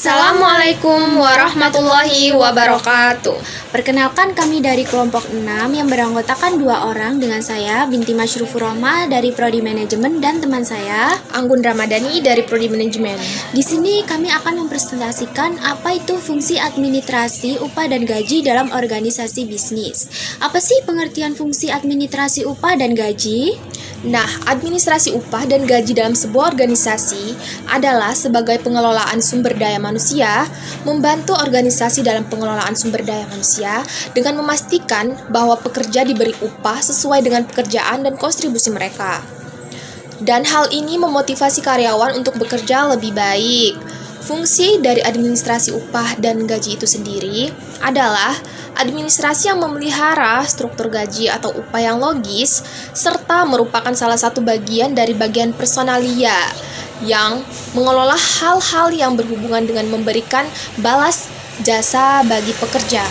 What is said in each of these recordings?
Assalamualaikum warahmatullahi wabarakatuh. Perkenalkan, kami dari kelompok 6 yang beranggotakan 2 orang dengan saya, Binti Masyrufur Rahma dari Prodi Manajemen, dan teman saya, Anggun Ramadhani dari Prodi Manajemen. Di sini kami akan mempresentasikan apa itu fungsi administrasi upah dan gaji dalam organisasi bisnis. Apa sih pengertian fungsi administrasi upah dan gaji? Nah, administrasi upah dan gaji dalam sebuah organisasi adalah sebagai pengelolaan sumber daya manusia, membantu organisasi dalam pengelolaan sumber daya manusia dengan memastikan bahwa pekerja diberi upah sesuai dengan pekerjaan dan kontribusi mereka. Dan hal ini memotivasi karyawan untuk bekerja lebih baik. Fungsi dari administrasi upah dan gaji itu sendiri adalah administrasi yang memelihara struktur gaji atau upah yang logis, serta merupakan salah satu bagian dari bagian personalia yang mengelola hal-hal yang berhubungan dengan memberikan balas jasa bagi pekerja.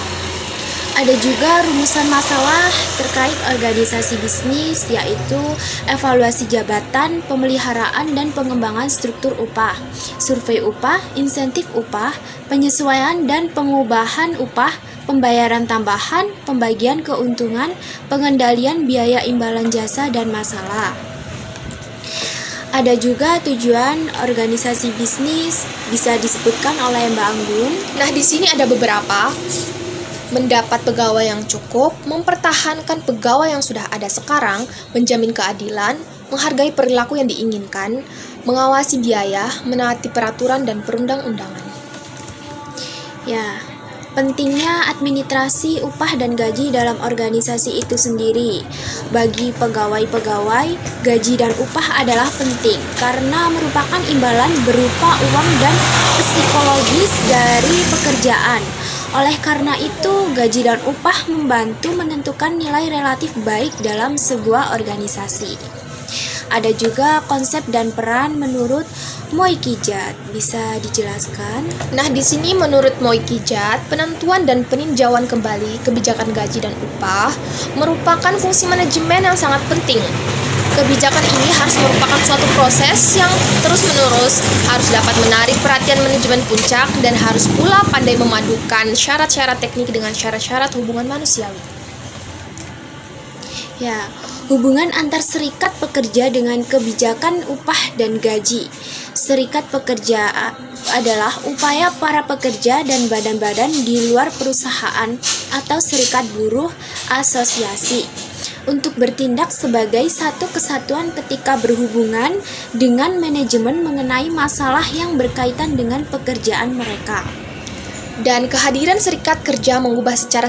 Ada juga rumusan masalah terkait organisasi bisnis, yaitu evaluasi jabatan, pemeliharaan dan pengembangan struktur upah, survei upah, insentif upah, penyesuaian dan pengubahan upah, pembayaran tambahan, pembagian keuntungan, pengendalian biaya imbalan jasa dan masalah. Ada juga tujuan organisasi bisnis, bisa disebutkan oleh Mbak Anggun. Nah, di sini ada beberapa. Mendapat pegawai yang cukup, mempertahankan pegawai yang sudah ada sekarang, menjamin keadilan, menghargai perilaku yang diinginkan, mengawasi biaya, menaati peraturan dan perundang-undangan. Ya, pentingnya administrasi upah dan gaji dalam organisasi itu sendiri. Bagi pegawai-pegawai, gaji dan upah adalah penting karena merupakan imbalan berupa uang dan psikologis dari pekerjaan. Oleh karena itu, gaji dan upah membantu menentukan nilai relatif baik dalam sebuah organisasi. Ada juga konsep dan peran menurut Moikijat. Bisa dijelaskan? Nah, di sini menurut Moikijat, penentuan dan peninjauan kembali kebijakan gaji dan upah merupakan fungsi manajemen yang sangat penting. Kebijakan ini harus merupakan suatu proses yang terus-menerus, harus dapat menarik perhatian manajemen puncak, dan harus pula pandai memadukan syarat-syarat teknik dengan syarat-syarat hubungan manusiawi. Ya, hubungan antar serikat pekerja dengan kebijakan upah dan gaji. Serikat pekerja adalah upaya para pekerja dan badan-badan di luar perusahaan atau serikat buruh asosiasi untuk bertindak sebagai satu kesatuan ketika berhubungan dengan manajemen mengenai masalah yang berkaitan dengan pekerjaan mereka. Dan kehadiran serikat kerja mengubah secara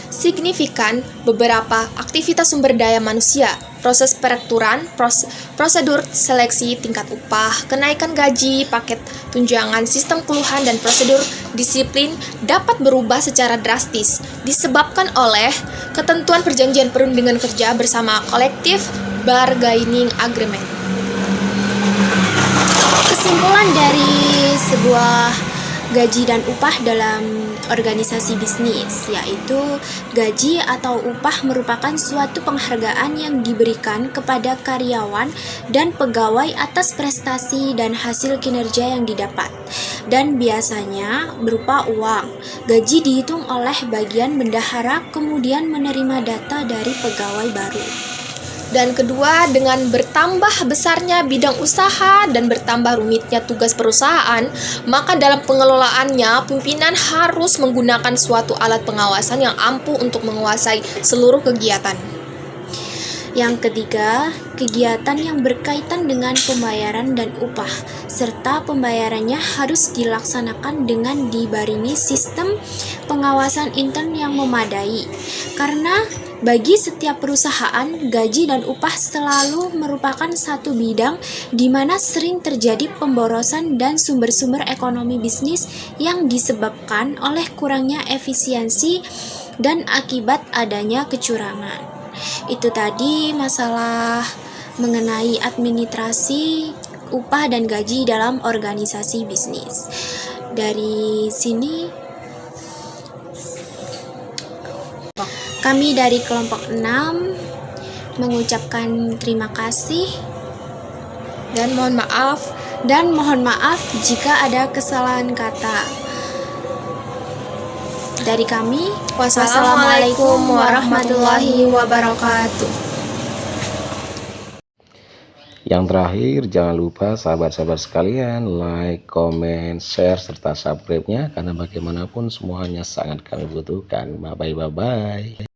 signifikan beberapa aktivitas sumber daya manusia, proses perekrutan, prosedur seleksi tingkat upah, kenaikan gaji, paket tunjangan, sistem keluhan, dan prosedur disiplin dapat berubah secara drastis disebabkan oleh ketentuan perjanjian perundingan kerja bersama collective bargaining agreement. Kesimpulan dari sebuah gaji dan upah dalam organisasi bisnis, yaitu gaji atau upah merupakan suatu penghargaan yang diberikan kepada karyawan dan pegawai atas prestasi dan hasil kinerja yang didapat, dan biasanya berupa uang. Gaji dihitung oleh bagian bendahara, kemudian menerima data dari pegawai baru. Dan kedua, dengan bertambah besarnya bidang usaha dan bertambah rumitnya tugas perusahaan, maka dalam pengelolaannya, pimpinan harus menggunakan suatu alat pengawasan yang ampuh untuk menguasai seluruh kegiatan. Yang ketiga, kegiatan yang berkaitan dengan pembayaran dan upah, serta pembayarannya harus dilaksanakan dengan dibarengi sistem pengawasan intern yang memadai. Karena bagi setiap perusahaan, gaji dan upah selalu merupakan satu bidang di mana sering terjadi pemborosan dan sumber-sumber ekonomi bisnis yang disebabkan oleh kurangnya efisiensi dan akibat adanya kecurangan. Itu tadi masalah mengenai administrasi, upah dan gaji dalam organisasi bisnis. Dari sini kami dari kelompok 6 mengucapkan terima kasih dan mohon maaf Dan mohon maaf jika ada kesalahan kata. Dari kami, Wassalamualaikum warahmatullahi wabarakatuh. Yang terakhir, jangan lupa sahabat-sahabat sekalian like, comment, share, serta subscribe-nya, karena bagaimanapun semuanya sangat kami butuhkan. Bye-bye.